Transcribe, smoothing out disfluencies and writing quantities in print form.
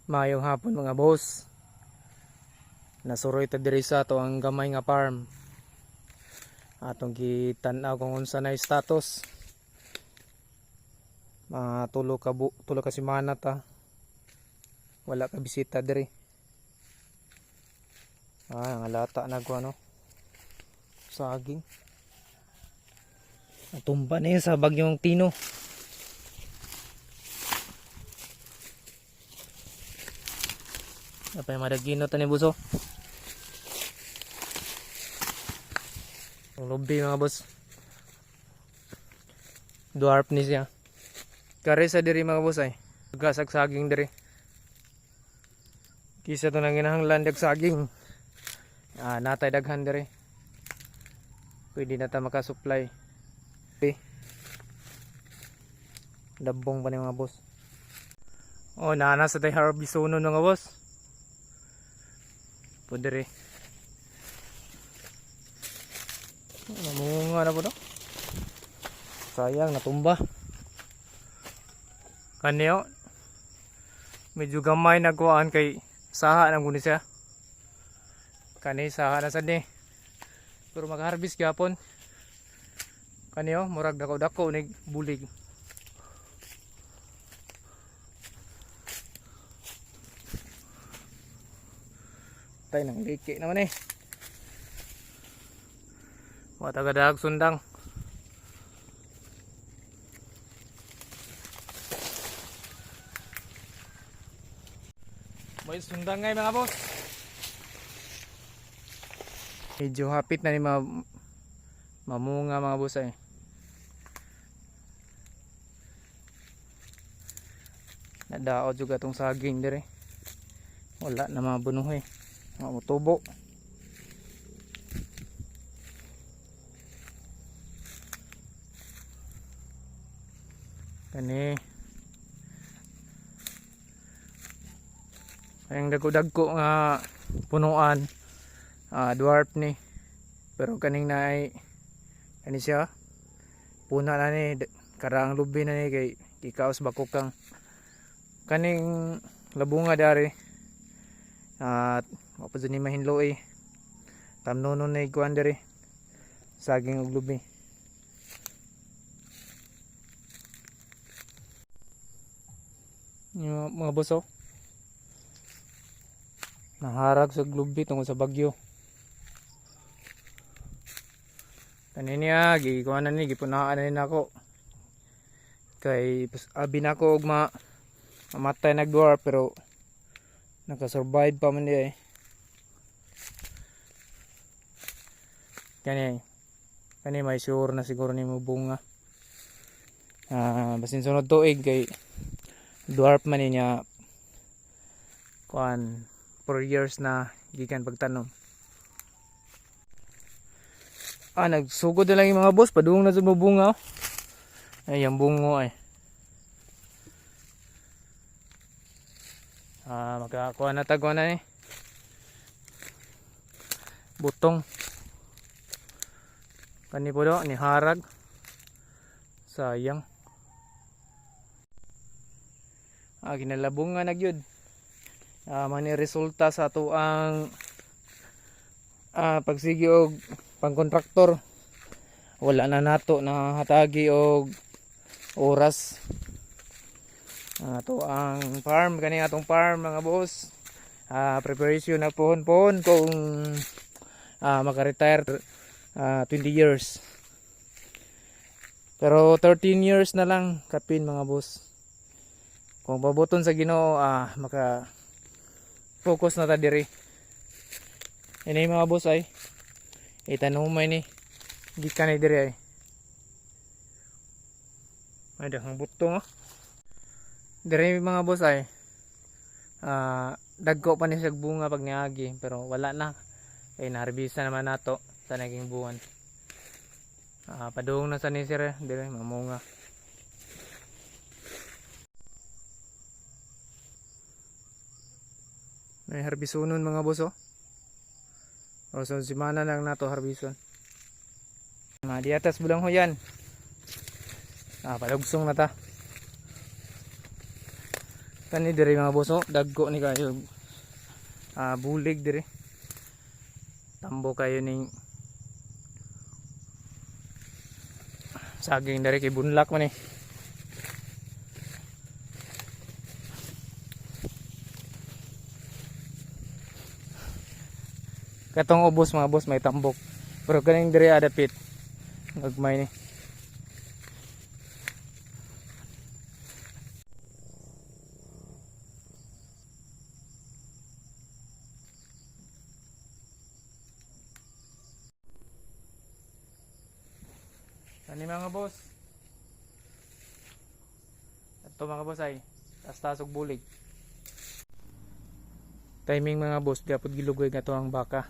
Mayong hapon mga boss. Nasuroy ta diri sa ato ang gamay nga farm. Atong gitan-aw kung unsa na status. Tulo ka semana ta. Wala ka bisita diri. Ang alata na ko ano. Saging. Tumba na yun sa bagyong Tino. Apa yung madagino tani buso? Ang lobby mga boss. Dwarf ni siya. Kare sa diri mga boss ay. Gasag saging diri. Kisa to nang ginahanglan dag saging. Natay daghan diri. Pwede na ta makasupply. Dabong pa ni mga boss. Naana sa tay harvest uno mga boss. Pudere. Namunga na po to. Sayang natumba. Kanyo. Medyo gamay nagkuhaan kay saha nang guni siya. Kani saha na sad ni. Pero mag-harvest gyapon. Kanyo murag dako-dako nig bulig. Tay nang liki naman eh. Matagadag sundang. May sundang ngay mga boss. Medyo hapit na ni mamunga mga boss ay. Nadaot juga tong saging dire. Wala na mabunuh eh. Tubo. Kani ang dagko-dagko nga punuan, dwarf ni, pero kaning naay kani siya puna na ni, karang lubi na ni kay ikaos bako kang kaning labunga dari at mapos ni mahinlo eh tamnonon na ikuan dari saging ug lubi. Yung mga boss naharag sa lubi tungkol sa bagyo. Kanina gikuan na ni gipunaan na ni nako kay abi nako og mamatay nagdwarf pero nakasurvive pa man di eh. Kani may sure na siguro ni mo bunga. Basin sunod tuig kay dwarf man niya kuan 4 years na gikan pagtanom. Nagsugod na lang yung mga boss, padung na sa bunga. Ay, yung bungo ay. Magkakuha na tagwa na ni. Butong. Kani po do, ni harag. Sayang. Ginalabong nga nagyod. Mani resulta sa ato ang pagsigi og pangkontraktor. Wala na nato na hatagi og oras. Ato ang farm, kani atong farm mga boss. Preparation na pohon-pohon kung maka-retire 20 years. Pero 13 years na lang kapin mga boss. Kung pabuton sa Ginoo maka focus na ta diri. Ini mga boss ay itanumay ni gikan ni diri ay. Ay daghang butong diri mga boss ay dagko pa ni sa bunga pag niagi pero wala na. Naharbisa naman nato sa naging buwan. Padung na sa ni sir diri mamunga. May harbisunon mga boss so simana lang nato harbison. Di atas bulang ho yan. Palugsong na ta. Kani diri mga boss, oh, dagko ni kayo. Bulig diri. Tambo kayo ning saging dari kay bunlak man eh. Katong ubos mga boss may tambok. Pero kaning diri adapit. Nagmay ni. Ani mga boss. Ito mga boss ay tas-tasog bulig. Timing mga boss, dapat gilugay nga to ang baka.